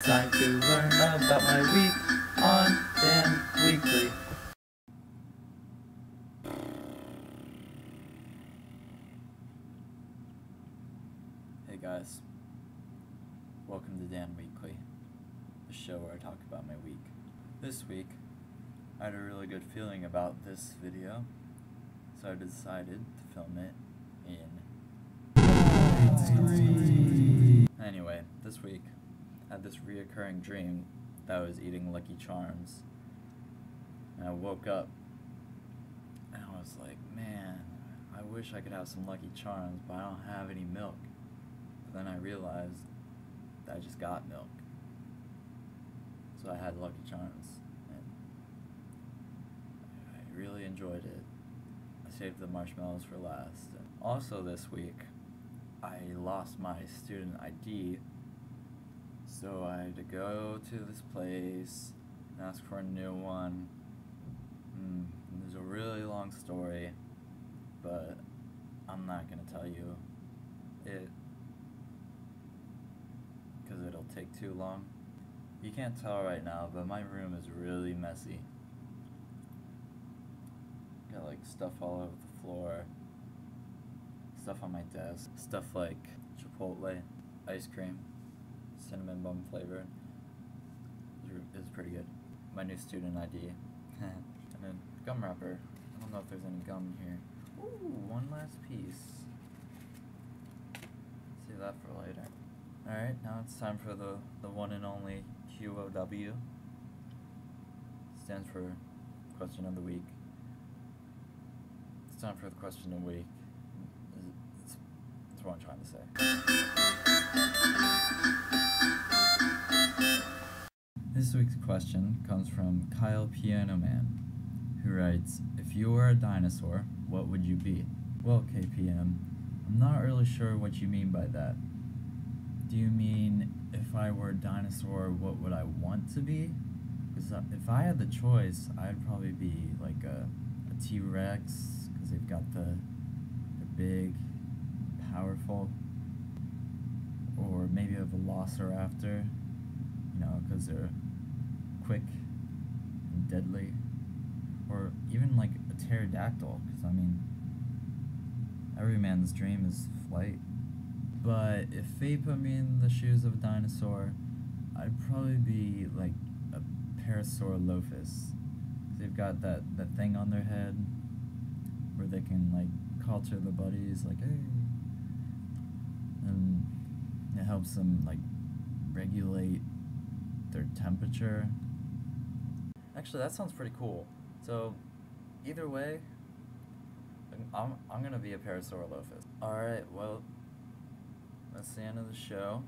Time to learn about my week on Dan Weekly. Hey guys, welcome to Dan Weekly, the show where I talk about my week. This week, I had a really good feeling about this video, so I decided to film it in widescreen. Anyway, this week, I had this reoccurring dream that I was eating Lucky Charms, and I woke up and I was like, man, I wish I could have some Lucky Charms, but I don't have any milk. But then I realized that I just got milk, so I had Lucky Charms, and I really enjoyed it. I saved the marshmallows for last. And also this week, I lost my student ID, so I had to go to this place and ask for a new one. There's a really long story, but I'm not gonna tell you it because it'll take too long. You can't tell right now, but my room is really messy. Got like stuff all over the floor, stuff on my desk, stuff like Chipotle ice cream, cinnamon bun flavor. It's pretty good. My new student ID. And then gum wrapper. I don't know if there's any gum here. Ooh, one last piece. Save that for later. Alright, now it's time for the one and only QOW. Stands for question of the week. It's time for the question of the week. That's what I'm trying to say. This week's question comes from Kyle Piano Man, who writes, if you were a dinosaur, what would you be? Well, KPM, I'm not really sure what you mean by that. Do you mean, if I were a dinosaur, what would I want to be? Because if I had the choice, I'd probably be like a T-Rex, because they've got they're big, powerful, or maybe a Velociraptor, you know, because they're quick and deadly, or even like a pterodactyl, because I mean, every man's dream is flight. But if fate put me in the shoes of a dinosaur, I'd probably be like a Parasaurolophus. They've got that thing on their head where they can like call to their buddies like, hey, and it helps them like regulate their temperature. Actually, that sounds pretty cool. So either way, I'm gonna be a Parasaurolophus. Alright, well, that's the end of the show.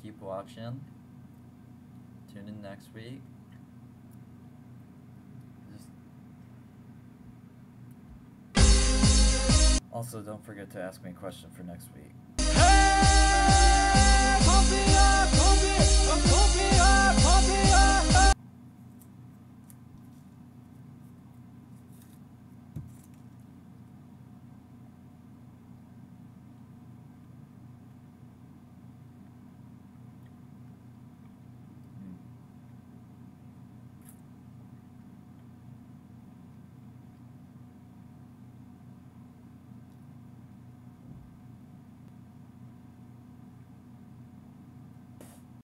Keep watching. Tune in next week. Also, don't forget to ask me a question for next week. Hey,